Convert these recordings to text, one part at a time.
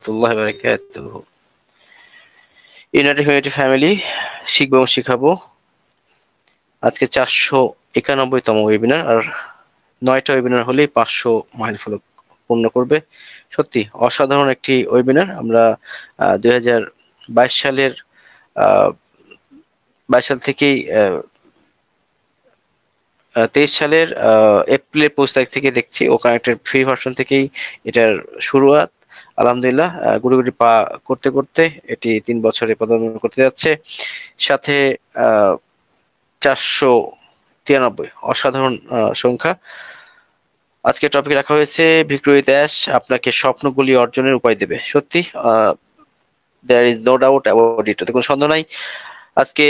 রহমতুল্লাহি ওয়া বারাকাতুহু। ইউনাইটেড হিউম্যানিটি ফ্যামিলি শিখবো এবং শিখাবো আজকে 491তম ওয়েবিনার, আর 9টা ওয়েবিনার হলেই 500 মাইল ফলক পূর্ণ করবে। সত্যি অসাধারণ একটি ওয়েবিনার। আমরা 2022 সালের 22 সাল থেকেই 23 সালের এপ্রিলের 25 তারিখ থেকে দেখছি ও কানেক্টের ফ্রি ভার্সন থেকেই এটার শুরুয়াত। আলহামদুলিল্লাহ গুটি গুটি পা করতে করতে এটি 3 বছরে পদার্পণ করতে যাচ্ছে। সাথে 493 অসাধারণ সংখ্যা। আজকে টপিক রাখা হয়েছে ভিক্টোরি অ্যাশ আপনাকে স্বপ্নগুলি অর্জনের উপায় দেবে। সত্যি there is no doubt about it, কোনো সন্দেহ নাই। আজকে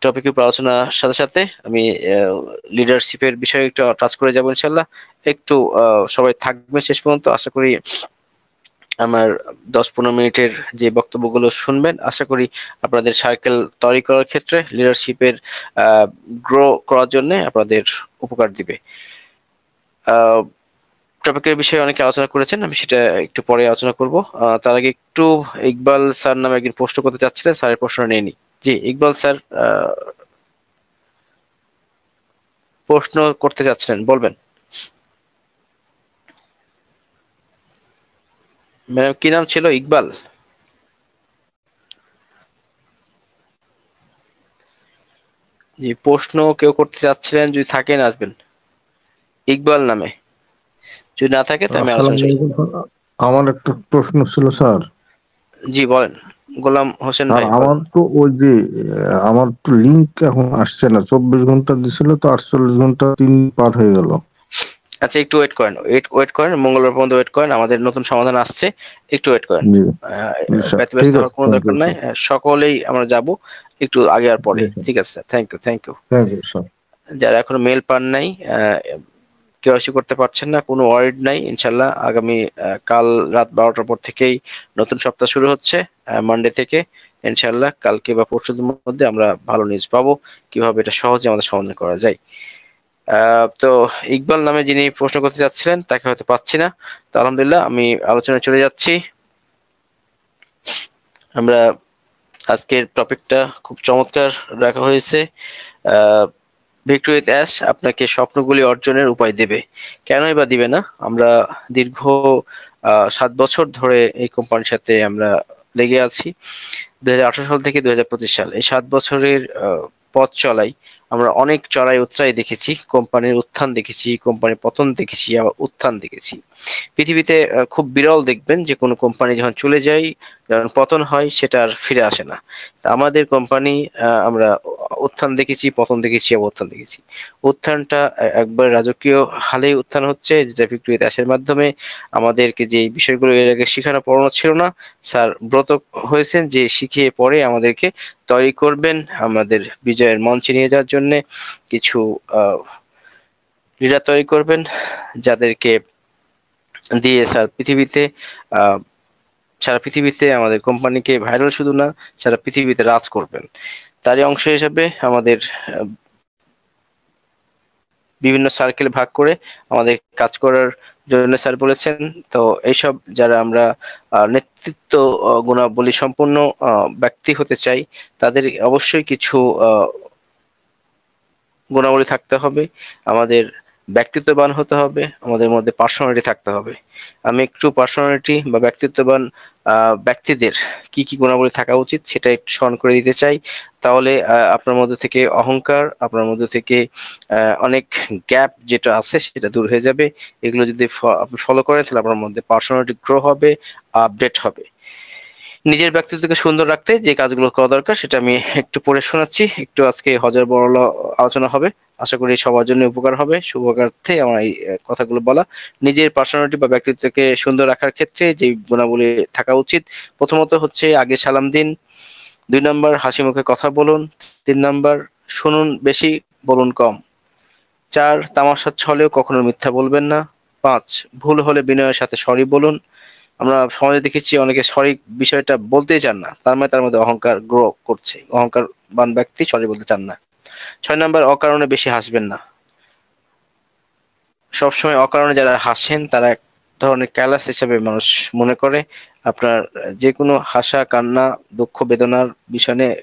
টপিকের উপর আলোচনার সাথে সাথে আমি লিডারশিপের বিষয়ে একটু টাচ করে যাবো ইনশাল্লাহ। একটু সবাই থাকবেন শেষ পর্যন্ত। আশা করি আমার 10-15 মিনিটের যে বক্তব্যগুলো শুনবেন, আশা করি আপনাদের সার্কেল তৈরি করার ক্ষেত্রে লিডারশিপের গ্রো করার জন্য আপনাদের উপকার দিবে। টপিকের বিষয়ে অনেকে আলোচনা করেছেন, আমি সেটা একটু পরে আলোচনা করব। তার আগে একটু ইকবাল স্যার নামে একদিন প্রশ্ন করতে চাচ্ছিলেন, স্যারের প্রশ্ন নেয়নি। জি ইকবাল স্যার প্রশ্ন করতে চাচ্ছিলেন, বলবেন। ম্যাডাম কি নাম ছিল? ইকবাল? জি প্রশ্ন কেউ করতে চাচ্ছিলেন, যদি থাকেন আসবেন ইকবাল নামে, যদি না থাকে তাহলে আমি আলোচনা শুরু। আমার একটা প্রশ্ন ছিল স্যার। জি বলেন গোলাম হোসেন ভাই। আমার তো ওই যে আমার তো লিংক এখন আসছে না, 24 ঘন্টা দিছিল তো 48 ঘন্টা 3 পার হয়ে গেল। আচ্ছা একটু ওয়েট করেন মঙ্গলবার পর্যন্ত ওয়েট করেন, আমাদের নতুন সমাধান আসছে, একটু ওয়েট করেন। ব্যতিব্যস্ত হওয়ার কোনো দরকার নাই, সকলেই আমরা যাব একটু আগে আর পরে। ঠিক আছে sir, thank you thank you sir. যারা এখনো মেল পান নাই, কেওয়াইসি করতে পারছেন না, কোনো ওয়ার্ড নাই। ইনশাল্লাহ আগামী কাল রাত 12টার পর থেকেই নতুন সপ্তাহ শুরু হচ্ছে, মানডে থেকে। ইনশাল্লাহ কালকে বা পরশুদিনের মধ্যে আমরা ভালো নিউজ পাবো কিভাবে এটা সহজে আমাদের সমাধান করা যায়। তো ইকবাল নামে যিনি প্রশ্ন করতে যাচ্ছিলেন তাকে হয়তো পাচ্ছি না, তো আলহামদুলিল্লাহ আমি আলোচনায় চলে যাচ্ছি। আমরা আজকের টপিকটা খুব চমৎকার রাখা হয়েছে, ভিক্টোরি অ্যাশ আপনাকে স্বপ্নগুলি অর্জনের উপায় দেবে। কেনই বা দিবে না? আমরা দীর্ঘ 7 বছর ধরে এই কোম্পানির সাথে আমরা লেগে আছি। 2018 সাল থেকে 2025 সাল, এই 7 বছরের পথ চলাই আমরা অনেক চড়াই উতরাই দেখেছি, কোম্পানির উত্থান দেখেছি, কোম্পানির পতন দেখেছি, আবার উত্থান দেখেছি। পৃথিবীতে খুব বিরল দেখবেন যে কোনো কোম্পানি যখন চলে যায়, যখন পতন হয়, সেটা আর ফিরে আসে না। আমাদের কোম্পানি আমরা উত্থান দেখেছি, পতন দেখেছি, আবার উত্থান দেখেছি। উত্থানটা একবার রাজকীয় হালেই উত্থান হচ্ছে, যেটা ভিক্টোরি অ্যাশের মাধ্যমে আমাদেরকে যে বিষয়গুলো এর আগে শেখানো পড়ানো ছিল না, স্যার ব্রত হয়েছেন যে শিখিয়ে পরে আমাদেরকে তৈরি করবেন আমাদের বিজয়ের মঞ্চে নিয়ে যাওয়ার জন্য। কিছু লিডার তৈরি করবেন যাদেরকে দিয়ে স্যার পৃথিবীতে সারা পৃথিবীতে আমাদের কোম্পানিকে ভাইরাল শুধু না, সারা পৃথিবীতে রাজ করবেন। তারই অংশ হিসেবে আমাদের বিভিন্ন সার্কেল ভাগ করে আমাদের কাজ করার জন্য স্যার বলেছেন। তো এইসব যারা আমরা নেতৃত্ব গুণাবলী সম্পন্ন ব্যক্তি হতে চাই, তাদের অবশ্যই কিছু গুণাবলী থাকতে হবে, আমাদের ব্যক্তিত্ববান হতে হবে, আমাদের মধ্যে পার্সোনালিটি থাকতে হবে। আমি একটু পার্সোনালিটি বা ব্যক্তিত্ববান ব্যক্তিদের কি কি গুণাবলী থাকা উচিত সেটা একটু স্মরণ করে দিতে চাই। তাহলে আপনার মধ্যে থেকে অহংকার, আপনার মধ্যে থেকে অনেক গ্যাপ যেটা আছে সেটা দূর হয়ে যাবে। এগুলো যদি আপনি ফলো করেন তাহলে আপনার মধ্যে পার্সোনালিটি গ্রো হবে, আপডেট হবে। নিজের ব্যক্তিত্বকে সুন্দর রাখতে যে কাজগুলো করা দরকার সেটা আমি একটু পড়ে শোনাচ্ছি। একটু আজকে হজর বরল আলোচনা হবে, আশা করি সবার জন্য উপকার হবে। শুভকার্থে আমার এই কথাগুলো বলা। নিজের পার্সোনালিটি বা ব্যক্তিত্বকে সুন্দর রাখার ক্ষেত্রে যে গুণাবলী থাকা উচিত, প্রথমত হচ্ছে আগে সালাম দিন, 2 নম্বর হাসি মুখে কথা বলুন, 3 নম্বর শুনুন বেশি বলুন কম, 4 তামাশার ছলেও কখনো মিথ্যা বলবেন না, 5 ভুল হলে বিনয়ের সাথে সরি বলুন। আমরা সমাজে দেখেছি অনেকে সরি বিষয়টা বলতেই চান না, তার মানে তার মধ্যে অহংকার গ্রো করছে, অহংকারবান ব্যক্তি সরি বলতে চান না। 6 নম্বর অকারণে বেশি হাসবেন না, সবসময় অকারণে যারা হাসেন তারা ধরনের ক্যালাস হিসেবে মানুষ মনে করে। আপনার যে কোনো হাসা, কান্না, দুঃখ, বেদনার বিষয় নিয়ে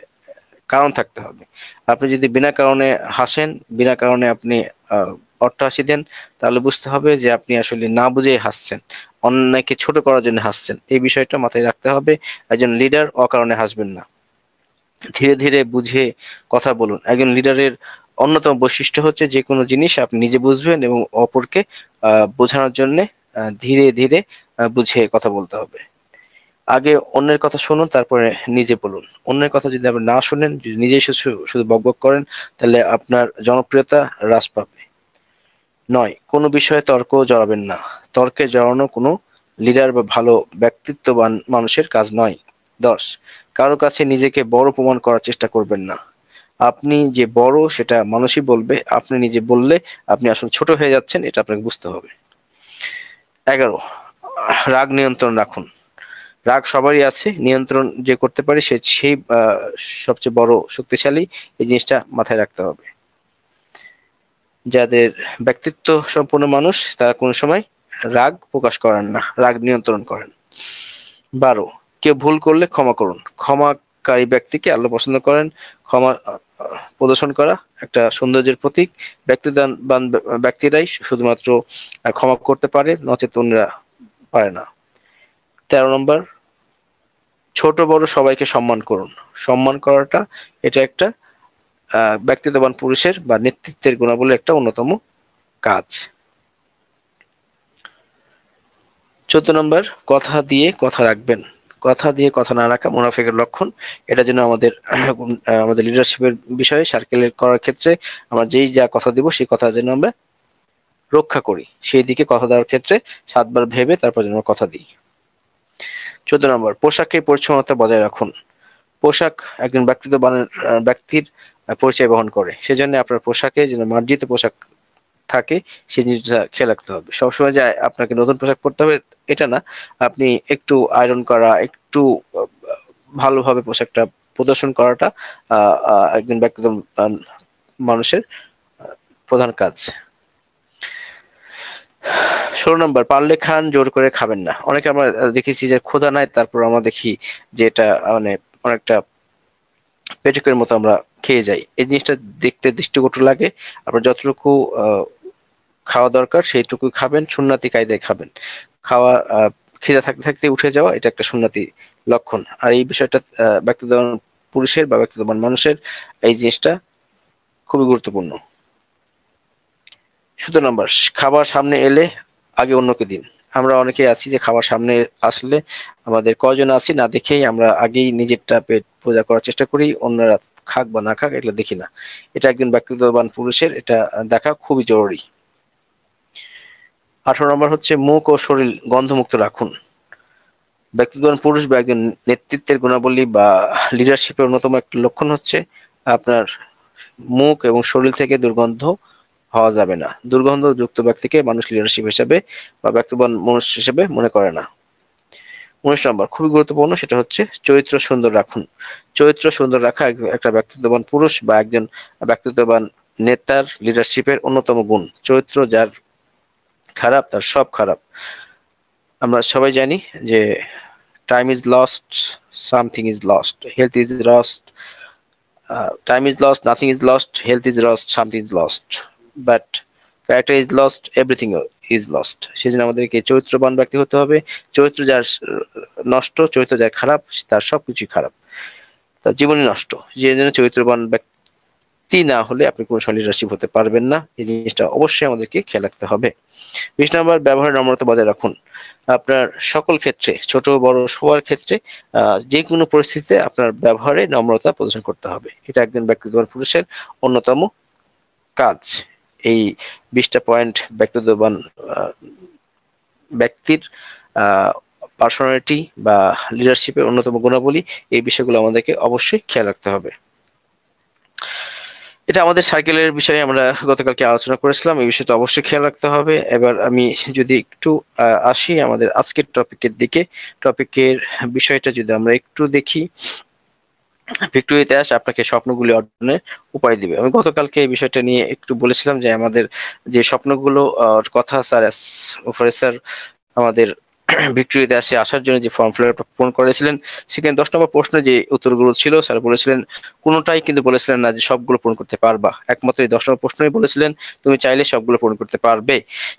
কারণ থাকতে হবে। আপনি যদি বিনা কারণে হাসেন, বিনা কারণে আপনি অট্টহাসি দেন, তাহলে বুঝতে হবে যে আপনি আসলে না বুঝেই হাসছেন, অন্যকে ছোট করার জন্য হাসছেন। এই বিষয়টা মাথায় রাখতে হবে। একজন লিডার অকারণে হাসবেন না, ধীরে ধীরে বুঝে কথা বলুন। একজন লিডারের অন্যতম বৈশিষ্ট্য হচ্ছে যে কোনো জিনিস আপনি নিজে বুঝবেন এবং অপরকে বোঝানোর জন্য ধীরে ধীরে বুঝে কথা বলতে হবে। আগে অন্যের কথা শুনুন, তারপরে নিজে বলুন। অন্যের কথা যদি আপনি না শুনেন, যদি নিজেই শুধু শুধু বকবক করেন, তাহলে আপনার জনপ্রিয়তা হ্রাস পাবে। 9, কোনো বিষয়ে তর্ক জড়াবেন না। তর্কে জড়ানো কোনো লিডার বা ভালো ব্যক্তিত্ববান মানুষের কাজ নয়। 10, কারো কাছে নিজেকে বড় প্রমাণ করার চেষ্টা করবেন না। আপনি যে বড় সেটা মানুষই বলবে, আপনি নিজে বললে আপনি আসলে ছোট হয়ে যাচ্ছেন, এটা আপনাকে বুঝতে হবে। 11, রাগ নিয়ন্ত্রণ রাখুন। রাগ সবারই আছে, নিয়ন্ত্রণ যে করতে পারে সেই সবচেয়ে বড় শক্তিশালী। এই জিনিসটা মাথায় রাখতে হবে। যাদের ব্যক্তিত্ব সম্পন্ন মানুষ, তারা কোনো সময় রাগ প্রকাশ করেন না, রাগ নিয়ন্ত্রণ করেন। 12, কেউ ভুল করলে ক্ষমা করুন। ক্ষমাকারী ব্যক্তিকে আল্লাহ পছন্দ করেন। ক্ষমা প্রদর্শন করা একটা সৌন্দর্যের প্রতীক। ব্যক্তিত্ববান ব্যক্তিরাই শুধুমাত্র ক্ষমা করতে পারে, নচেত অন্যরা পারে না। 13 নম্বর, ছোট বড় সবাইকে সম্মান করুন। সম্মান করাটা এটা একটা ব্যক্তিত্ববান পুরুষের বা নেতৃত্বের গুণাবলীর একটা অন্যতম কাজ। 14 নম্বর, কথা দিয়ে কথা রাখবেন। কথা দিয়ে কথা না রাখা মুনাফিকের লক্ষণ। এটা যেন আমাদের লিডারশিপের বিষয়ে সার্কেলের করার ক্ষেত্রে আমরা যেই যা কথা দিব সেই কথা যেন আমরা রক্ষা করি, সেই দিকে কথা দেওয়ার ক্ষেত্রে 7 বার ভেবে তারপর যেন আমরা কথা দিই। 14 নম্বর, পোশাকে পরিচ্ছন্নতা বজায় রাখুন। পোশাক একজন ব্যক্তির পরিচয় বহন করে, সেজন্য আপনার পোশাকে যেন মার্জিত পোশাক থাকে, সেই জিনিসটা খেয়াল রাখতে হবে। সবসময় যে আপনাকে নতুন পোশাক পরতে হবে এটা না, আপনি একটু আয়রন করা, একটু ভালোভাবে পোশাকটা প্রদর্শন করাটা একজন ব্যক্তিগত মানুষের প্রধান কাজ। 16 নম্বর, পারলে খান, জোর করে খাবেন না। অনেকে আমরা দেখেছি যে ক্ষুধা নাই, তারপর আমরা দেখি যে এটা মানে অনেকটা পেটুকের মতো আমরা খেয়ে যাই। এই জিনিসটা দেখতে দৃষ্টিকটু লাগে। আপনার যতটুকু খাওয়া দরকার সেইটুকু খাবেন, সুন্নতি কায়দায় খাবেন। খাওয়া খিদা থাকতে থাকতে উঠে যাওয়া এটা একটা সুন্নতি লক্ষণ। আর এই বিষয়টা ব্যক্তিগত পুরুষের বা ব্যক্তিগত মানুষের এই জিনিসটা খুবই গুরুত্বপূর্ণ। 17 নম্বর, খাবার সামনে এলে আগে অন্যকে দিন। আমরা অনেকেই আছি যে খাবার সামনে আসলে আমাদের কয়জন আছি না দেখেই আমরা আগেই নিজেরটা পেট পূজা করার চেষ্টা করি, অন্যরা খাক বা না খাক এগুলো দেখি না। এটা একজন ব্যক্তিত্ববান পুরুষের এটা দেখা খুবই জরুরি। 18 নম্বর হচ্ছে, মুখ ও শরীর গন্ধমুক্ত রাখুন। ব্যক্তিত্ববান পুরুষ বা একজন নেতৃত্বের গুণাবলী বা লিডারশিপের অন্যতম একটা লক্ষণ হচ্ছে আপনার মুখ এবং শরীর থেকে দুর্গন্ধ হওয়া যাবে না। দুর্গন্ধযুক্ত ব্যক্তিকে মানুষ লিডারশিপ হিসেবে বা ব্যক্তিত্ববান মানুষ হিসেবে মনে করে না। 19 নম্বর, খুবই গুরুত্বপূর্ণ, সেটা হচ্ছে চরিত্র সুন্দর রাখুন। চরিত্র সুন্দর রাখা একটা ব্যক্তিত্ববান পুরুষ বা একজন ব্যক্তিত্ববান নেতার লিডারশিপের অন্যতম গুণ। চরিত্র যার খারাপ, তার সব খারাপ। আমরা সবাই জানি যে time is lost, something is lost, health is lost, time is lost, nothing is lost, health is lost, something is lost, but character is lost, everything is lost. সেজন্য আমাদেরকে চরিত্রবান ব্যক্তি হতে হবে। চরিত্র যার নষ্ট, চরিত্র যার খারাপ, তার সবকিছুই খারাপ, তার জীবনই নষ্ট। যে জন্য চরিত্রবান ব্যক্তি না হলে আপনি কোনো সময় লিডারশিপ হতে পারবেন না। এই জিনিসটা অবশ্যই আমাদেরকে খেয়াল রাখতে হবে। 20 নম্বর, ব্যবহারের নম্রতা বজায় রাখুন। আপনার সকল ক্ষেত্রে, ছোট বড় সবার ক্ষেত্রে, যে কোনো পরিস্থিতিতে আপনার ব্যবহারে নম্রতা প্রদর্শন করতে হবে। এটা একজন ব্যক্তিত্ববান পুরুষের অন্যতম কাজ। এই 20টা পয়েন্ট ব্যক্তিত্ববান ব্যক্তির পার্সোনালিটি বা লিডারশিপের অন্যতম গুণাবলী। এই বিষয়গুলো আমাদেরকে অবশ্যই খেয়াল রাখতে হবে। এটা আমাদের সার্কেলের বিষয়ে আমরা গতকালকে আলোচনা করেছিলাম, এই বিষয়টা অবশ্যই খেয়াল রাখতে হবে। এবার আমি যদি একটু আসি আমাদের আজকের টপিকের দিকে, টপিকের বিষয়টা যদি আমরা একটু দেখি, ভিক্টোরিয়া ইতিহাস আপনাকে স্বপ্নগুলি অর্জনের উপায় দিবে। আমি গতকালকে এই বিষয়টা নিয়ে একটু বলেছিলাম যে আমাদের যে স্বপ্নগুলো কথা স্যার প্রফেসর আমাদের ভিক্টোরিয়াতে আসার জন্য যে ফর্ম ফিল আপটা পূরণ করেছিলেন, সেখানে 10 নম্বর প্রশ্নে যে উত্তরগুলো ছিল স্যার বলেছিলেন কোনোটাই কিন্তু বলেছিলেন না যে সবগুলো পূরণ করতে পারবা, একমাত্র এই 10 নম্বর প্রশ্নই বলেছিলেন তুমি চাইলে সবগুলো পূরণ করতে পারবে।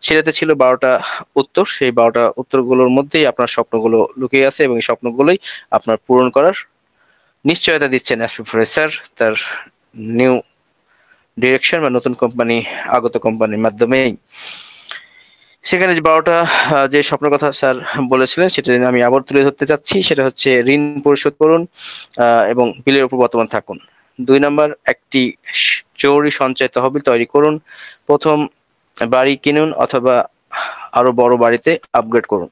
সেটাতে ছিল 12টা উত্তর, সেই 12টা উত্তরগুলোর মধ্যেই আপনার স্বপ্নগুলো লুকিয়ে আছে এবং এই স্বপ্নগুলোই আপনার পূরণ করার নিশ্চয়তা দিচ্ছেন এসপি স্যার তার নিউ ডিরেকশন বা নতুন কোম্পানি আগত কোম্পানির মাধ্যমেই। সেখানে যে 12টা যে স্বপ্নের কথা স্যার বলেছিলেন সেটা আমি আবার তুলে ধরতে চাচ্ছি, সেটা হচ্ছে ঋণ পরিশোধ করুন এবং বিলের উপর বর্তমান থাকুন। 2 নম্বর, একটি জরুরি সঞ্চয় তহবিল তৈরি করুন। প্রথম বাড়ি কিনুন অথবা আরো বড় বাড়িতে আপগ্রেড করুন।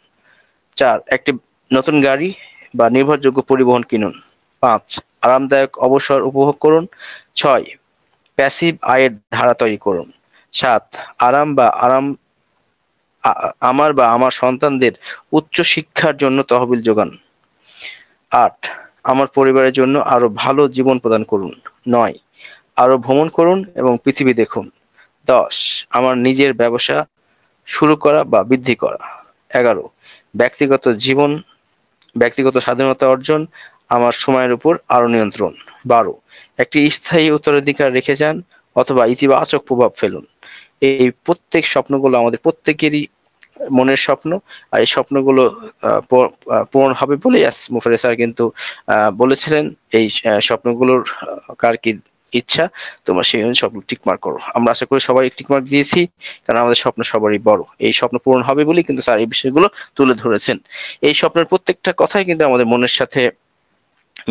4, একটি নতুন গাড়ি বা নির্ভরযোগ্য পরিবহন কিনুন। 5, আরামদায়ক অবসর উপভোগ করুন। 6, প্যাসিভ আয়ের ধারা তৈরি করুন। 7, আমার বা আমার সন্তানদের উচ্চ শিক্ষার জন্য তহবিল যোগান। 8, আমার পরিবারের জন্য আরো ভালো জীবন প্রদান করুন। 9, আরো ভ্রমণ করুন এবং পৃথিবী দেখুন। 10, আমার নিজের ব্যবসা শুরু করা বা বৃদ্ধি করা। 11, ব্যক্তিগত স্বাধীনতা অর্জন, আমার সময়ের উপর আরো নিয়ন্ত্রণ। 12, একটি স্থায়ী উত্তরাধিকার রেখে যান অথবা ইতিবাচক প্রভাব ফেলুন। এই প্রত্যেক স্বপ্নগুলো আমাদের প্রত্যেকেরই মনের স্বপ্ন, আর এই স্বপ্নগুলো পূরণ হবে বলেই মুফারে স্যার কিন্তু বলেছিলেন এই স্বপ্নগুলোর কার কি ইচ্ছা তোমরা সেই অনুযায়ী স্বপ্ন টিকমার্ক করো। আমরা আশা করি সবাই টিকমার্ক দিয়েছি, কারণ আমাদের স্বপ্ন সবারই বড়। এই স্বপ্ন পূরণ হবে বলেই কিন্তু স্যার এই বিষয়গুলো তুলে ধরেছেন। এই স্বপ্নের প্রত্যেকটা কথাই কিন্তু আমাদের মনের সাথে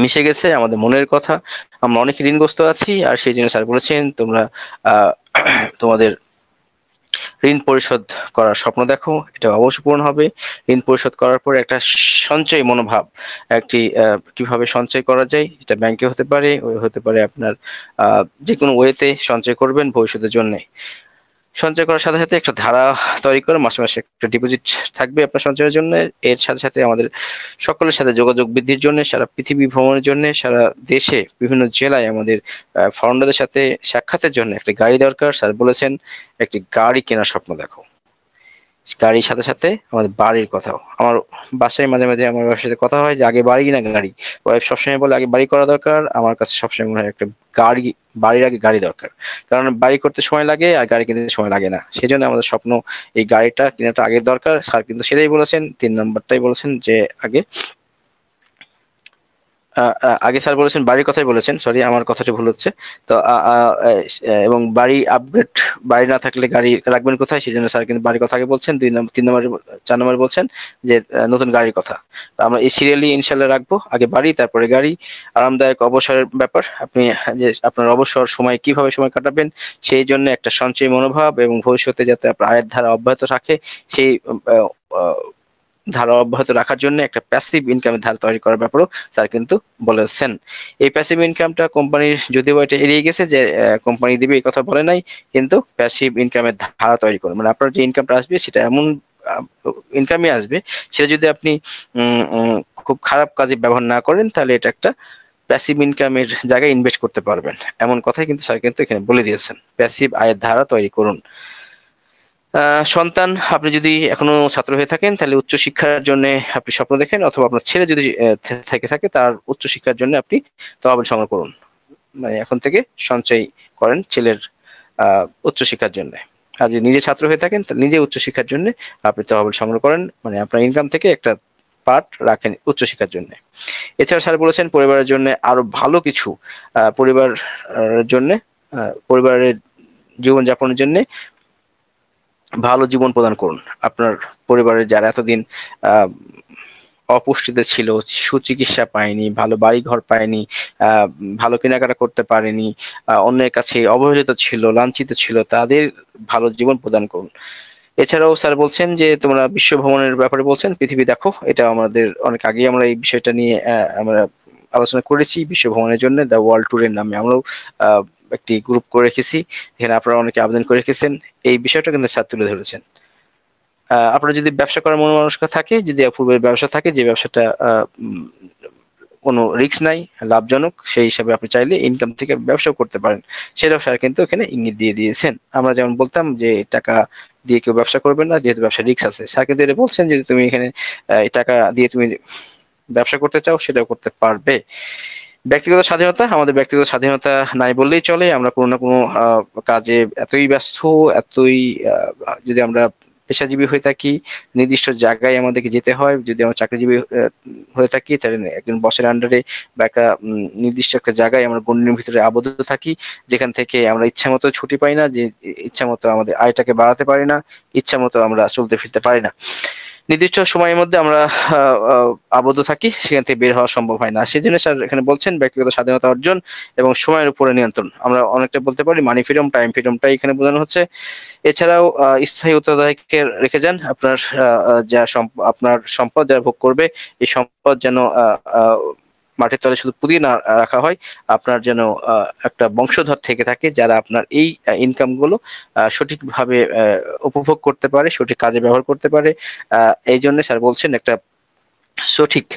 মিশে গেছে, আমাদের মনের কথা। আমরা অনেক ঋণগ্রস্ত আছি, আর সেই জন্য স্যার বলেছেন তোমরা তোমাদের ঋণ পরিশোধ করার স্বপ্ন দেখো, এটা অবশ্যই পূরণ হবে। ঋণ পরিশোধ করার পরে একটা সঞ্চয় মনোভাব, একটি কিভাবে সঞ্চয় করা যায়, এটা ব্যাংকে হতে পারে, হতে পারে আপনার যে কোনো ওয়েতে সঞ্চয় করবেন ভবিষ্যতের জন্য। সঞ্চয় করার সাথে সাথে একটা ধারা তৈরি করে মাসে মাসে একটা ডিপোজিট থাকবে আপনার সঞ্চয়ের জন্য। এর সাথে সাথে আমাদের সকলের সাথে যোগাযোগ বৃদ্ধির জন্য, সারা পৃথিবী ভ্রমণের জন্য, সারা দেশে বিভিন্ন জেলায় আমাদের ফাউন্ডারদের সাথে সাক্ষাতের জন্য একটা গাড়ি দরকার। স্যার বলেছেন একটি গাড়ি কেনার স্বপ্ন দেখো। গাড়ির সাথে সাথে আমাদের বাড়ির কথাও। আমার বাসায় মাঝে মাঝে আমার ওয়াইফের সাথে কথা হয় যে আগে বাড়ি না গাড়ি। ওয়াইফ সবসময় বলে আগে বাড়ি করা দরকার, আমার কাছে সবসময় মনে হয় একটা গাড়ি, বাড়ির আগে গাড়ি দরকার। কারণ বাড়ি করতে সময় লাগে আর গাড়ি কিনতে সময় লাগে না, সেই জন্য আমাদের স্বপ্ন এই গাড়িটা কেনাটা আগে দরকার। স্যার কিন্তু সেটাই বলেছেন, 3 নম্বরটাই বলেছেন যে আগে আগে স্যার বলেছেন বাড়ির কথাই বলেছেন, সরি আমার কথাটা ভুল হচ্ছে। তো এবং বাড়ি আপগ্রেড, বাড়ি না থাকলে গাড়ি রাখবেন কোথায়, সেই জন্য স্যার কিন্তু বাড়ির কথা আগে বলছেন। 2 নম্বর 3 নম্বর 4 নম্বর বলছেন যে নতুন গাড়ির কথা। তো আমরা এই সিরিয়ালি ইনশাল্লাহ রাখবো, আগে বাড়ি তারপরে গাড়ি। আরামদায়ক অবসরের ব্যাপার, আপনি যে আপনার অবসর সময় কিভাবে সময় কাটাবেন সেই জন্য একটা সঞ্চয় মনোভাব এবং ভবিষ্যতে যাতে আপনার আয়ের ধারা অব্যাহত রাখে সেই আহ, আহ, ধারা অব্যাহত রাখার জন্য একটা প্যাসিভ ইনকামের ধারা তৈরি করার ব্যাপারও স্যার কিন্তু বলেছেন। এই প্যাসিভ ইনকামটা কোম্পানির যদিও এটা এড়িয়ে গেছে যে কোম্পানি দিবে এই কথা বলে নাই, কিন্তু প্যাসিভ ইনকামের ধারা তৈরি করুন, মানে আপনার যে ইনকামটা আসবে সেটা এমন ইনকামই আসবে, সেটা যদি আপনি খুব খারাপ কাজে ব্যবহার না করেন তাহলে এটা একটা প্যাসিভ ইনকামের জায়গায় ইনভেস্ট করতে পারবেন, এমন কথাই কিন্তু স্যার কিন্তু এখানে বলে দিয়েছেন। প্যাসিভ আয়ের ধারা তৈরি করুন। সন্তান, আপনি যদি এখনো ছাত্র হয়ে থাকেন তাহলে উচ্চ শিক্ষার জন্য আপনি স্বপ্ন দেখেন, অথবা আপনার ছেলে যদি থেকে থাকে তার উচ্চ শিক্ষার জন্য আপনি তহবিল সংগ্রহ করুন, মানে এখন থেকে সঞ্চয় করেন ছেলের উচ্চ শিক্ষার জন্য। আর যদি নিজে ছাত্র হয়ে থাকেন তাহলে নিজে উচ্চ শিক্ষার জন্য আপনি তহবিল সংগ্রহ করেন, মানে আপনার ইনকাম থেকে একটা পার্ট রাখেন উচ্চ শিক্ষার জন্য। এছাড়া স্যার বলেছেন পরিবারের জন্য আরো ভালো কিছু, পরিবার জন্য পরিবারের জীবনযাপনের জন্য ভালো জীবন প্রদান করুন। আপনার পরিবারের যারা এতদিন আহ অপুষ্টিতে ছিল, সুচিকিৎসা পায়নি, ভালো বাড়ি ঘর পায়নি, ভালো কেনাকাটা করতে পারেনি, অন্যের কাছে অবহেলিত ছিল, লাঞ্ছিত ছিল, তাদের ভালো জীবন প্রদান করুন। এছাড়াও স্যার বলছেন যে তোমরা বিশ্ব ভ্রমণের ব্যাপারে বলছেন, পৃথিবী দেখো, এটা আমাদের অনেক আগে আমরা এই বিষয়টা নিয়ে আমরা আলোচনা করেছি। বিশ্ব ভ্রমণের জন্য দ্য ওয়ার্ল্ড ট্যুরের নামে আমরাও আহ, একটি গ্রুপ করে রেখেছি, এখানে আপনারা অনেকে আবেদন করে রেখেছেন। এই বিষয়টা কিন্তু স্যার তুলে ধরেছেন। আপনার যদি ব্যবসা করার মন মানসিকতা থাকে, যদি পূর্বের ব্যবসা থাকে যে ব্যবসাটা কোনো রিস্ক নাই, লাভজনক, সেই হিসাবে আপনি চাইলে ইনকাম থেকে ব্যবসা করতে পারেন, সেটাও স্যার কিন্তু এখানে ইঙ্গিত দিয়ে দিয়েছেন। আমরা যেমন বলতাম যে টাকা দিয়ে কেউ ব্যবসা করবেন না, যেহেতু ব্যবসা রিস্ক আছে। স্যার কিন্তু এটা বলছেন যদি তুমি এখানে এই টাকা দিয়ে তুমি ব্যবসা করতে চাও সেটাও করতে পারবে। ব্যক্তিগত স্বাধীনতা, আমাদের ব্যক্তিগত স্বাধীনতা নাই বললেই চলে। আমরা কোনো না কোনো কাজে এতই ব্যস্ত, এতই যদি আমরা পেশাজীবী হয়ে থাকি, নির্দিষ্ট জায়গায় আমাদেরকে যেতে হয়। যদি আমরা চাকরিজীবী হয়ে থাকি, তাহলে একজন বসের আন্ডারে বা একটা নির্দিষ্ট একটা জায়গায় আমরা গণ্ডির ভিতরে আবদ্ধ থাকি, যেখান থেকে আমরা ইচ্ছা মতো ছুটি পাই না, যে ইচ্ছা মতো আমাদের আয়টাকে বাড়াতে পারি না, ইচ্ছা মতো আমরা চলতে ফিরতে পারি না। নির্দিষ্ট সময়ের মধ্যে আমরা আবদ্ধ থাকি, সেখান থেকে বের হওয়া সম্ভব হয় না। সেজন্য স্যার এখানে বলছেন ব্যক্তিগত স্বাধীনতা অর্জন এবং সময়ের উপরে নিয়ন্ত্রণ। আমরা অনেকটা বলতে পারি মানি ফ্রিডম, টাইম ফ্রিডমটাই এখানে বোঝানো হচ্ছে। এছাড়াও স্থায়ী উত্তরাধিকারকে রেখে যান। আপনার আপনার সম্পদ যারা ভোগ করবে, এই সম্পদ যেন মাটির তলে শুধু পুঁতিয়ে না রাখা হয়, আপনার যেন একটা বংশধর থেকে থাকে যারা আপনার এই ইনকাম গুলো সঠিকভাবে উপভোগ করতে পারে, সঠিক কাজে ব্যবহার করতে পারে। এই জন্য স্যার বলছেন একটা সঠিক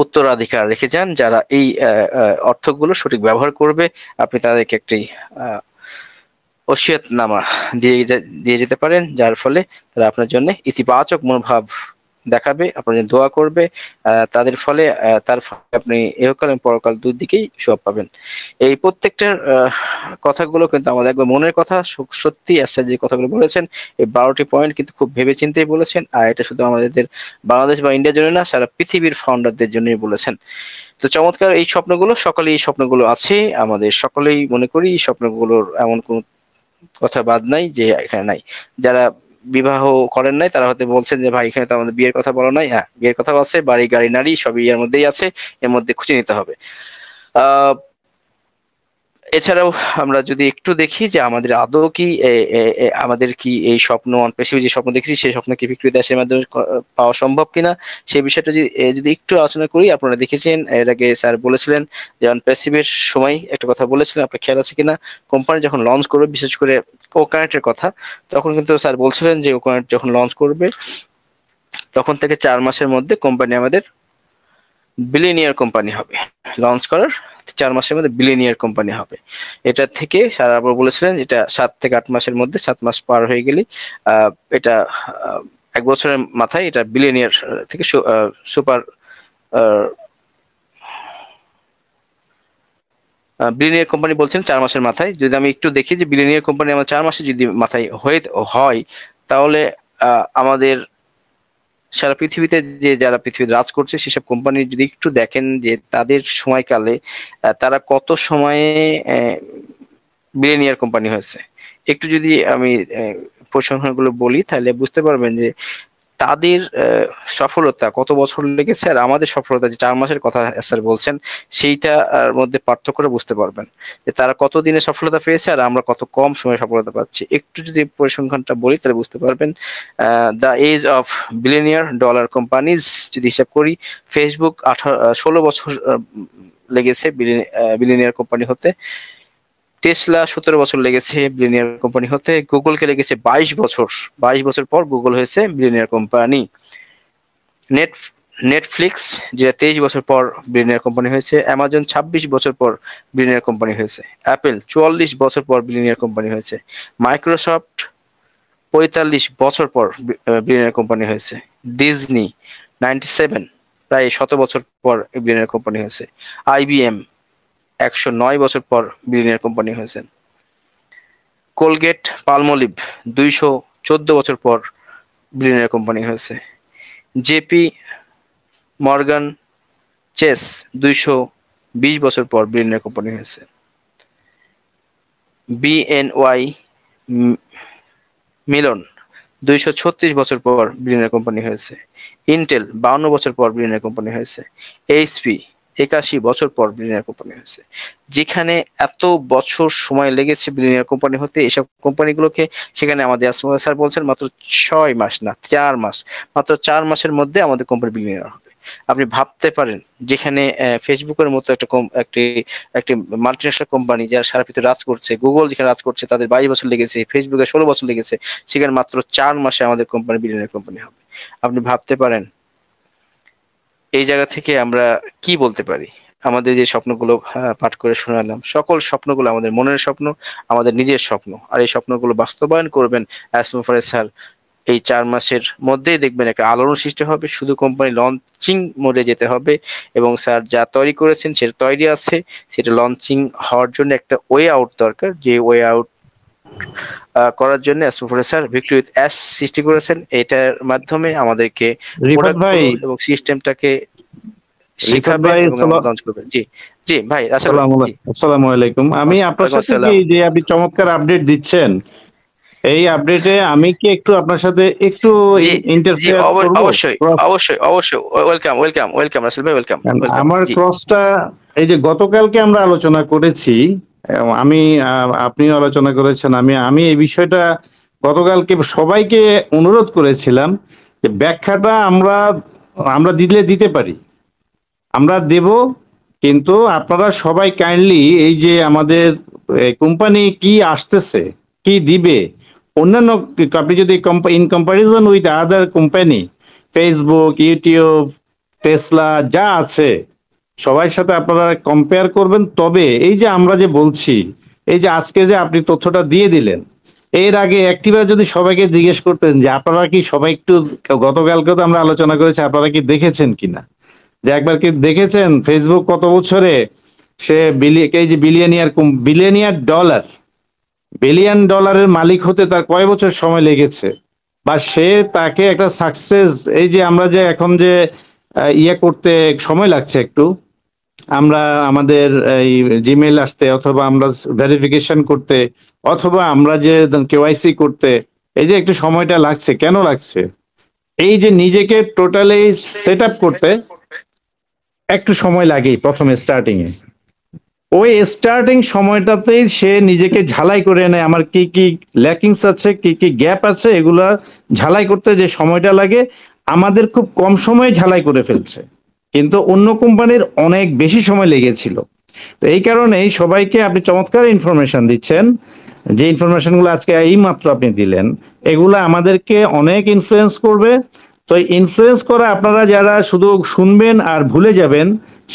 উত্তরাধিকার রেখে যান, যারা এই অর্থগুলো সঠিক ব্যবহার করবে। আপনি তাদেরকে একটি ওসিয়তনামা দিয়ে যেতে পারেন, যার ফলে তারা আপনার জন্য ইতিবাচক মনোভাব দেখাবে, আপনার জন্য দোয়া করবে। তাদের ফলে তার ফলে আপনি ইহকাল এবং পরকাল দুই দিকেই সব পাবেন। এই প্রত্যেকটার কথাগুলো কিন্তু আমাদের একবার মনের কথা। সত্যি আসছে যে কথাগুলো বলেছেন, এই 12টি পয়েন্ট কিন্তু খুব ভেবে চিন্তেই বলেছেন। আর এটা শুধু আমাদের বাংলাদেশ বা ইন্ডিয়ার জন্য না, সারা পৃথিবীর ফাউন্ডারদের জন্যই বলেছেন। তো চমৎকার এই স্বপ্নগুলো, সকলেই এই স্বপ্নগুলো আছে আমাদের, সকলেই মনে করি এই স্বপ্নগুলোর এমন কোন কথা বাদ নাই যে এখানে নাই। যারা বিবাহ করেন নাই তারা হয়তো বলছেন যে ভাই এখানে তো আমাদের বিয়ের কথা বলা নাই। হ্যাঁ, বিয়ের কথা আছে, বাড়ি গাড়ি নারী সবই এর মধ্যেই আছে, এর মধ্যে খুঁজে নিতে হবে। আহ এছাড়াও আমরা যদি একটু দেখি যে আমাদের আদৌ কি আমাদের কি এই স্বপ্ন অনপেশিভ যে স্বপ্ন দেখেছি সেই স্বপ্ন কি বিক্রি দেশের মাধ্যমে পাওয়া সম্ভব কিনা, সেই বিষয়টা যদি একটু আলোচনা করি। আপনারা দেখেছেন এর আগে স্যার বলেছিলেন যে অনপেশিভের সময় একটা কথা বলেছিলেন, আপনার খেয়াল আছে কিনা, কোম্পানি যখন লঞ্চ করবে, বিশেষ করে ওকানেটের কথা, তখন কিন্তু স্যার বলছিলেন যে ওকানেট যখন লঞ্চ করবে তখন থেকে 4 মাসের মধ্যে কোম্পানি আমাদের বিলিয়নিয়ার কোম্পানি হবে। লঞ্চ করার 4 মাসের মধ্যে বিলিয়নিয়ার কোম্পানি হবে। এটা থেকে স্যার আবার বলেছিলেন এটা 7 থেকে 8 মাসের মধ্যে, 7 মাস পার হয়ে গেলে এটা 1 বছরের মাথায় এটা বিলিয়নিয়ার থেকে সুপার বিলিয়নিয়ার কোম্পানি বলছেন 4 মাসের মাথায়। যদি আমি একটু দেখি যে বিলিয়নিয়ার কোম্পানি আমার 4 মাসে যদি মাথায় হয়, তাহলে আমাদের সারা পৃথিবীতে যে যারা পৃথিবীতে রাজ করছে সেসব কোম্পানি যদি একটু দেখেন যে তাদের সময়কালে তারা কত সময়ে বিলিয়নিয়ার কোম্পানি হয়েছে, একটু যদি আমি পরিসংখ্যানগুলো বলি তাহলে বুঝতে পারবেন যে তাদের সফলতা কত বছর লেগেছে আর আমাদের সফলতা যে 4 মাসের কথা স্যার বলছেন সেইটার মধ্যে পার্থক্যটা বুঝতে পারবেন যে তারা কত দিনে সফলতা পেয়েছে আর আমরা কত কম সময়ে সফলতা পাচ্ছি। একটু যদি পরিসংখ্যানটা বলি তাহলে বুঝতে পারবেন। The age of billionaire dollar companies যদি হিসাব করি, ফেসবুক 16 বছর লেগেছে বিলিয়নিয়ার কোম্পানি হতে, টেসলা 17 বছর লেগেছে বিলিয়নিয়ার কোম্পানি হতে, গুগলকে লেগেছে 22 বছর, 22 বছর পর গুগল হয়েছে বিলিয়নিয়ার কোম্পানি। নেটফ্লিক্স যেটা 23 বছর পর বিলিয়নিয়ার কোম্পানি হয়েছে, অ্যামাজন 26 বছর পর বিলিয়নিয়ার কোম্পানি হয়েছে, অ্যাপেল 44 বছর পর বিলিয়নিয়ার কোম্পানি হয়েছে, মাইক্রোসফট 45 বছর পর বিলিয়নিয়ার কোম্পানি হয়েছে, ডিজনি 97, প্রায় 100 বছর পর বিলিয়নিয়ার কোম্পানি হয়েছে, আইবিএম 109 বছর পর বিলিয়নিয়ার কোম্পানি হয়েছেন, কোলগেট পালমোলিভ 214 বছর পর বিলিয়নিয়ার কোম্পানি হয়েছে, জেপি মর্গান চেস 220 বছর পর বিলিয়নিয়ার কোম্পানি হয়েছে, বিএনওয়াই মিলন 236 বছর পর বিলিয়নিয়ার কোম্পানি হয়েছে, ইন্টেল 52 বছর পর বিলিয়নিয়ার কোম্পানি হয়েছে, এইচপি 81 বছর পর বিলিয়নিয়ার কোম্পানি হয়েছে। যেখানে এত বছর সময় লেগেছে বিলিয়নিয়ার কোম্পানি হতে, এসব কোম্পানিগুলোকে সেখানে আমাদের স্যার বলছেন মাত্র 6 মাস না 4 মাস, মাত্র 4 মাসের মধ্যে আমাদের কোম্পানি বিলিয়নিয়ার হবে। আপনি ভাবতে পারেন যেখানে ফেসবুকের মতো একটি মাল্টিন্যাশনাল কোম্পানি যারা সারা পৃথিবী রাজ করছে, গুগল যেখানে রাজ করছে তাদের 22 বছর লেগেছে, ফেসবুকে 16 বছর লেগেছে, সেখানে মাত্র 4 মাসে আমাদের কোম্পানি বিলিয়নিয়ার কোম্পানি হবে। আপনি ভাবতে পারেন এই জায়গা থেকে আমরা কি বলতে পারি। আমাদের যে স্বপ্নগুলো পাঠ করে শোনালাম, সকল স্বপ্নগুলো আমাদের মনের স্বপ্ন, আমাদের নিজের স্বপ্ন, আর এই স্বপ্নগুলো বাস্তবায়ন করবেন অ্যাজ মুফারেজ স্যার এই 4 মাসের মধ্যেই দেখবেন একটা আলোড়ন সৃষ্টি হবে, শুধু কোম্পানি লঞ্চিং মোডে যেতে হবে। এবং স্যার যা তৈরি করেছেন সেটা তৈরি আছে, সেটা লঞ্চিং হওয়ার জন্য একটা ওয়ে আউট দরকার, যে ওয়ে আউট করার জন্য স্যার ভিক্টরি উইথ অ্যাশ সৃষ্টি করেছেন। এটার মাধ্যমে আমাদেরকে রিফাত ভাই, প্রোডাক্টগুলো এবং সিস্টেমটাকে রিফাত শিখাবেন ভাই এবং লঞ্চ করবেন। জি জি ভাই, রাসেল ভাই, জি। আসসালামু আলাইকুম। আমি আপনার ওয়ালাইকুম সাথে কি আসসালাম। যে আপনি চমৎকার আপডেট দিচ্ছেন, এই আপডেটে আমি কি একটু আপনার সাথে একটু জি জি, ইন্টারফেয়ার করব? অবশ্যই অবশ্যই অবশ্যই, ওয়েলকাম ওয়েলকাম ওয়েলকাম রাসেল ভাই, ওয়েলকাম ওয়েলকাম, আমার জি। ক্রসটা এই যে গতকালকে আমরা আলোচনা করেছি, আমি আপনিও আলোচনা করেছেন, আমি এই বিষয়টা গতকালকে সবাইকে অনুরোধ করেছিলাম যে ব্যাখ্যাটা আমরা আমরা দিতে পারি, আমরা দেব, কিন্তু আপনারা সবাই কাইন্ডলি এই যে আমাদের কোম্পানি কি আসতেছে, কি দিবে, অন্যান্য আপনি যদি in comparison with other company, Facebook, YouTube, Tesla যা আছে সবার সাথে আপনারা কম্পেয়ার করবেন। তবে এই যে আমরা যে বলছি, এই যে আজকে যে আপনি তথ্যটা দিয়ে দিলেন, এর আগে একটিবার যদি সবাইকে জিজ্ঞেস করতেন যে আপনারা কি সবাই একটু, গতকালকে তো আমরা আলোচনা করেছি, আপনারা কি দেখেছেন কিনা, যে একবার কি দেখেছেন ফেসবুক কত বছরে সে এই যে বিলিয়নিয়ার ডলার, বিলিয়ন ডলারের মালিক হতে তার কয় বছর সময় লেগেছে, বা সে তাকে একটা সাকসেস, এই যে আমরা যে এখন যে ইয়ে করতে সময় লাগছে একটু, আমরা আমাদের এই জিমেইল আসতে, অথবা আমরা ভেরিফিকেশন করতে, অথবা আমরা যে কেওয়াইসি করতে, এই যে একটু সময়টা লাগছে, কেন লাগছে? এই যে নিজেকে টোটালি সেট আপ করতে একটু সময় লাগেই প্রথমে স্টার্টিং এ। ওই স্টার্টিং সময়টাতেই সে নিজেকে ঝালাই করে নেয়, আমার কি কি ল্যাকিংস আছে, কি কি গ্যাপ আছে, এগুলা ঝালাই করতে যে সময়টা লাগে, আমাদের খুব কম সময়ে ঝালাই করে ফেলছে, কিন্তু অন্য কোম্পানির অনেক বেশি সময় লেগেছিল। তো এই কারণেই সবাইকে আপনি চমৎকার ইনফরমেশন দিচ্ছেন, যে ইনফরমেশন গুলো আজকে এই মাত্র আপনি দিলেন, এগুলো আমাদেরকে অনেক ইনফ্লুয়েন্স করবে। তো ইনফ্লুয়েন্স করা, আপনারা যারা শুধু শুনবেন আর ভুলে যাবেন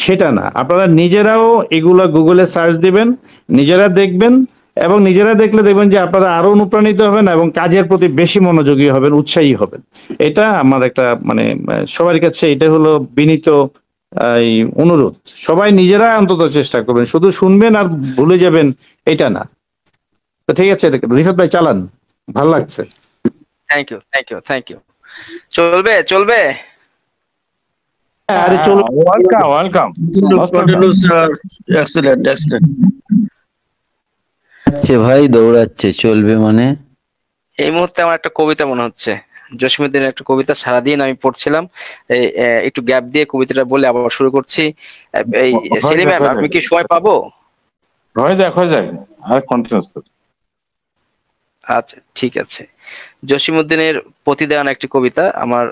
সেটা না, আপনারা নিজেরাও এগুলো গুগলে সার্চ দিবেন, নিজেরা দেখবেন, এবং নিজেরা দেখলে দেখবেন যে আপনারা আরো অনুপ্রাণিত হবেন এবং কাজের প্রতি বেশি মনোযোগী হবেন, উৎসাহী হবেন। এটা আমার একটা মানে সবার কাছে এটা হলো বিনীত এই অনুরোধ। সবাই নিজেরা অন্তত চেষ্টা করবেন, শুধু শুনবেন আর ভুলে যাবেন এটা না। তো ঠিক আছে রিফাত ভাই, চালান, ভাল লাগছে। Thank you thank you thank you. চলবে চলবে। আরে চলো, welcome welcome, continue sir, excellent excellent. ভাই দৌড়াচ্ছে, চলবে মানে? এই মুহূর্তে আমার একটা কবিতা মনে হচ্ছে, জসীমউদ্দিনের একটা কবিতা সারাদিন আমি পড়ছিলাম। এই একটু গ্যাপ দিয়ে কবিতাটা বলে আবার শুরু করছি। এই সেলিম ম্যাম, আমি কি সময় পাবো? হয়ে যাক হয়ে যাক, আর কন্টিনিউ। আচ্ছা ঠিক আছে। জসীমউদ্দিনের প্রতিদান একটি কবিতা, আমার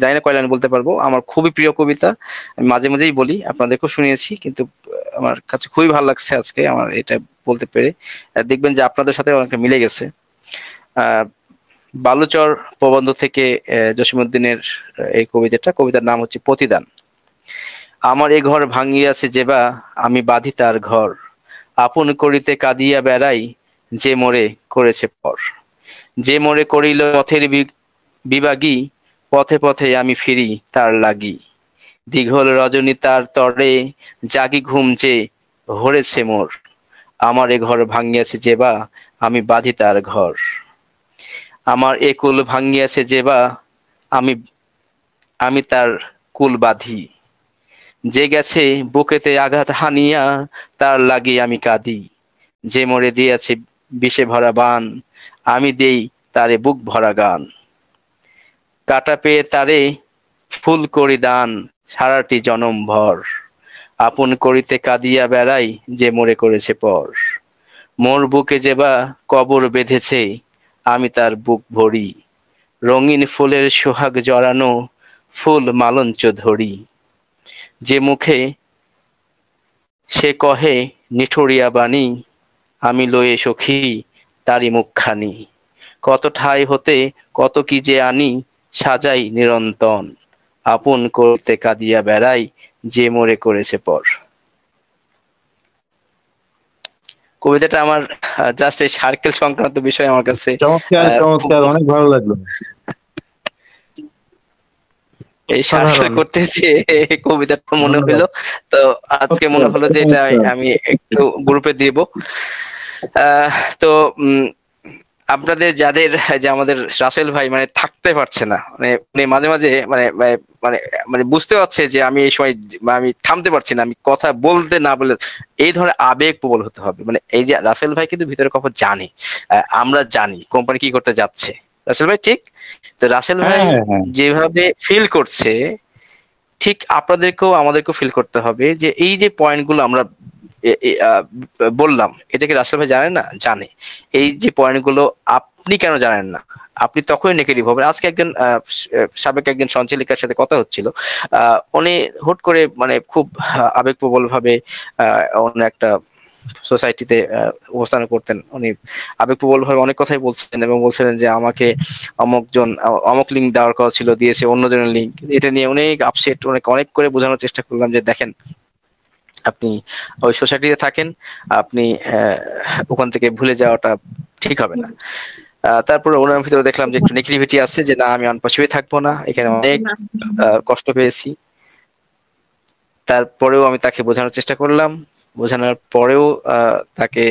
জানি না কয় লাইন বলতে পারবো, আমার খুবই প্রিয় কবিতা। আমি মাঝে মাঝেই বলি, আপনাদেরকেও শুনিয়েছি, কিন্তু আমার কাছে খুবই ভালো লাগছে আজকে আমার এটা বলতে পেরে। দেখবেন যে আপনাদের সাথে অনেকটা মিলে গেছে। আহ বালুচর প্রবন্ধ থেকে জসীমউদ্দিনের এই কবিতার নাম হচ্ছে প্রতিদান। আমার এ ঘর ভাঙিয়াছে যেবা, আমি বাঁধি তার ঘর, আপন করিতে কাঁদিয়া বেড়াই, যে মোরে করেছে পর। যে মোরে করিল পথের বিভাগী, পথে পথে আমি ফিরি তার লাগি। দীঘল রজনী তার তরে, জাগি ঘুম যে হরেছে মোর। আমার এ ঘর ভাঙিয়াছে যেবা, আমি বাঁধি তার ঘর। আমার এ কুল ভাঙিয়াছে যেবা, আমি আমি তার কুল বাঁধি। যে গেছে বুকেতে আঘাত হানিয়া, তার লাগি আমি কাঁদি। যে মরে দিয়াছে বিষে ভরা বান, আমি দেই তারে বুক ভরা গান। কাটা পেয়ে তারে ফুল করি দান, সারাটি জনম ভর। আপন করিতে কাঁদিয়া বেড়াই, যে মরে করেছে পর। মোর বুকে যেবা কবর বেঁধেছে, আমি তার বুক ভরি। রঙিন ফুলের সোহাগ জড়ানো, ফুল মালঞ্চ ধরি। যে মুখে সে কহে নিঠুরিয়া বাণী, আমি লয়ে সখী তারি মুখখানি। কত ঠাই হতে কত কি যে আনি, সাজাই নিরন্তন। আপন করতে কাঁদিয়া বেড়াই, যে মোরে করেছে পর। কবিতাটা আমার জাস্ট এই সার্কেল সংক্রান্ত বিষয় আমার কাছে চমৎকার খুব চমৎকার, অনেক ভালো লাগলো। এই সারাসারি সাধারণ করতে যে কবিতাটা মনে হইলো, তো আজকে মনে হলো যে এটা আমি একটু গ্রুপে দিব। তো আপনাদের যাদের, যে আমাদের রাসেল ভাই মানে থাকতে পারছে না, মানে মানে মাঝে মাঝে মানে মানে মানে বুঝতে পারছে যে আমি এই সময় আমি থামতে পারছি না, আমি কথা বলতে না বলে এই ধরনের আবেগ প্রবল হতে হবে। মানে এই যে রাসেল ভাই কিন্তু ভিতরে খবর জানে, আমরা জানি কোম্পানি কি করতে যাচ্ছে, রাসেল ভাই ঠিক? তো রাসেল ভাই যেভাবে ফিল করছে, ঠিক আপনাদেরকেও আমাদেরকেও ফিল করতে হবে যে এই যে পয়েন্টগুলো আমরা বললাম, এটা কি রাসেল ভাই জানেন না? জানে। এই যে পয়েন্টগুলো আপনি কেন জানেন না? আপনি তখনই নেগেটিভ হবেন। আজকে একজন সাবেক একজন সঞ্চালিকার সাথে কথা হচ্ছিল, উনি হুট করে মানে খুব আবেগপ্রবল ভাবে অন্য একটা সোসাইটিতে অবস্থান করতেন। উনি আবেগপ্রবল ভাবে অনেক কথাই বলছেন এবং বলছিলেন যে আমাকে অমুক লিঙ্ক দেওয়ার কথা ছিল, দিয়েছে অন্যজনের লিঙ্ক। এটা নিয়ে অনেক আপসেট, অনেক করে বোঝানোর চেষ্টা করলাম যে দেখেন, আপনি ওই সোসাইটিতে থাকেন, আপনি ওখান থেকে ভুলে যাওয়াটা ঠিক হবে না। তারপরে ওনার ভিতরে দেখলাম যে একটু নেগেটিভিটি আছে, যে না আমি অনপাশে থাকবো না, এখানে অনেক কষ্ট পেয়েছি। তারপরেও আমি তাকে বোঝানোর চেষ্টা করলাম, বোঝানোর পরেও তাকে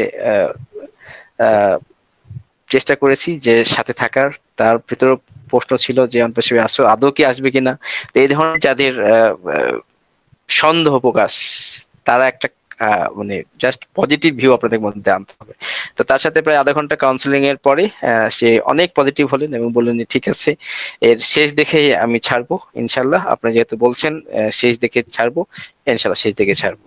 চেষ্টা করেছি যে সাথে থাকার। তার ভিতরে প্রশ্ন ছিল যে অনপাশে আসো, আদৌ কি আসবে কিনা। এই ধরনের যাদের সন্দেহ প্রকাশ, তারা একটা মানে জাস্ট পজিটিভ ভিউ আপনাদের মধ্যে আনতে হবে। তো তার সাথে প্রায় আধা ঘন্টা কাউন্সিলিং এর পরে সে অনেক পজিটিভ হলেন এবং বললেন যে ঠিক আছে, এর শেষ দেখে আমি ছাড়বো ইনশাল্লাহ। আপনি যেহেতু বলছেন শেষ দেখে ছাড়বো, ইনশাল্লাহ শেষ দেখে ছাড়বো।